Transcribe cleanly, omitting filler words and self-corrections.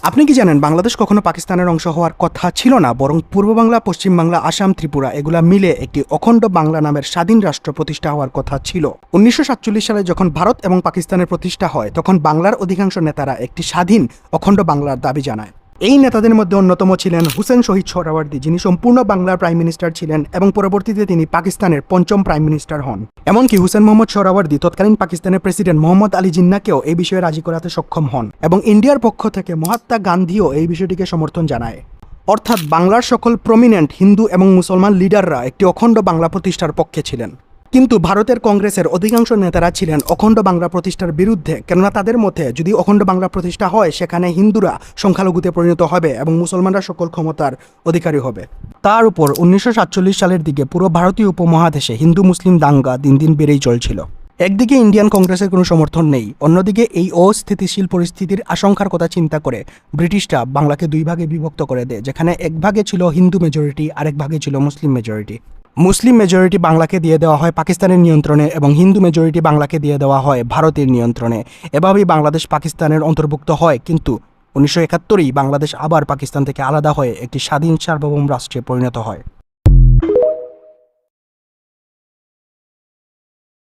আপনি কি জানেন বাংলাদেশ কখনো পাকিস্তানের অংশ হওয়ার কথা ছিল না, বরং পূর্ব বাংলা, পশ্চিম বাংলা, আসাম, ত্রিপুরা এগুলা মিলে একটি অখণ্ড বাংলা নামের স্বাধীন রাষ্ট্র প্রতিষ্ঠা হওয়ার কথা ছিল। 1947 সালে যখন ভারত এবং পাকিস্তানের প্রতিষ্ঠা হয় তখন বাংলার অধিকাংশ নেতারা একটি স্বাধীন অখণ্ড বাংলার দাবি জানায়। এই নেতাদের মধ্যে অন্যতম ছিলেন হুসেন শহীদ সোহরাওয়ার্দী, যিনি সম্পূর্ণ বাংলার প্রাইম মিনিস্টার ছিলেন এবং পরবর্তীতে তিনি পাকিস্তানের পঞ্চম প্রাইম মিনিস্টার হন। এমনকি হুসেন মোহাম্মদ সোহরাওয়ার্দী তৎকালীন পাকিস্তানের প্রেসিডেন্ট মোহাম্মদ আলী জিন্নাকেও এই বিষয়ে রাজি করাতে সক্ষম হন এবং ইন্ডিয়ার পক্ষ থেকে মহাত্মা গান্ধীও এই বিষয়টিকে সমর্থন জানায়। অর্থাৎ বাংলার সকল প্রমিনেন্ট হিন্দু এবং মুসলমান লিডাররা একটি অখণ্ড বাংলা প্রতিষ্ঠার পক্ষে ছিলেন। কিন্তু ভারতের কংগ্রেসের অধিকাংশ নেতারা ছিলেন অখণ্ড বাংলা প্রতিষ্ঠার বিরুদ্ধে, কেননা তাদের মতে যদি অখণ্ড বাংলা প্রতিষ্ঠা হয় সেখানে হিন্দুরা সংখ্যালঘুতে পরিণত হবে এবং মুসলমানরা সকল ক্ষমতার অধিকারী হবে। তার উপর 1947 সালের দিকে পুরো ভারতীয় উপমহাদেশে হিন্দু মুসলিম দাঙ্গা দিন দিন বেড়েই চলছিল। একদিকে ইন্ডিয়ান কংগ্রেসের কোনো সমর্থন নেই, অন্যদিকে এই অস্থিতিশীল পরিস্থিতির আশঙ্কার কথা চিন্তা করে ব্রিটিশরা বাংলাকে দুই ভাগে বিভক্ত করে দেয়, যেখানে এক ভাগে ছিল হিন্দু মেজরিটি, আরেক ভাগে ছিল মুসলিম মেজরিটি। মুসলিম মেজরিটি বাংলাকে দিয়ে দেওয়া হয় পাকিস্তানের নিয়ন্ত্রণে এবং হিন্দু মেজরিটি বাংলাকে দিয়ে দেওয়া হয় ভারতের নিয়ন্ত্রণে। এভাবেই বাংলাদেশ পাকিস্তানের অন্তর্ভুক্ত হয়, কিন্তু 1971 বাংলাদেশ আবার পাকিস্তান থেকে আলাদা হয়ে একটি স্বাধীন সার্বভৌম রাষ্ট্রে পরিণত হয়।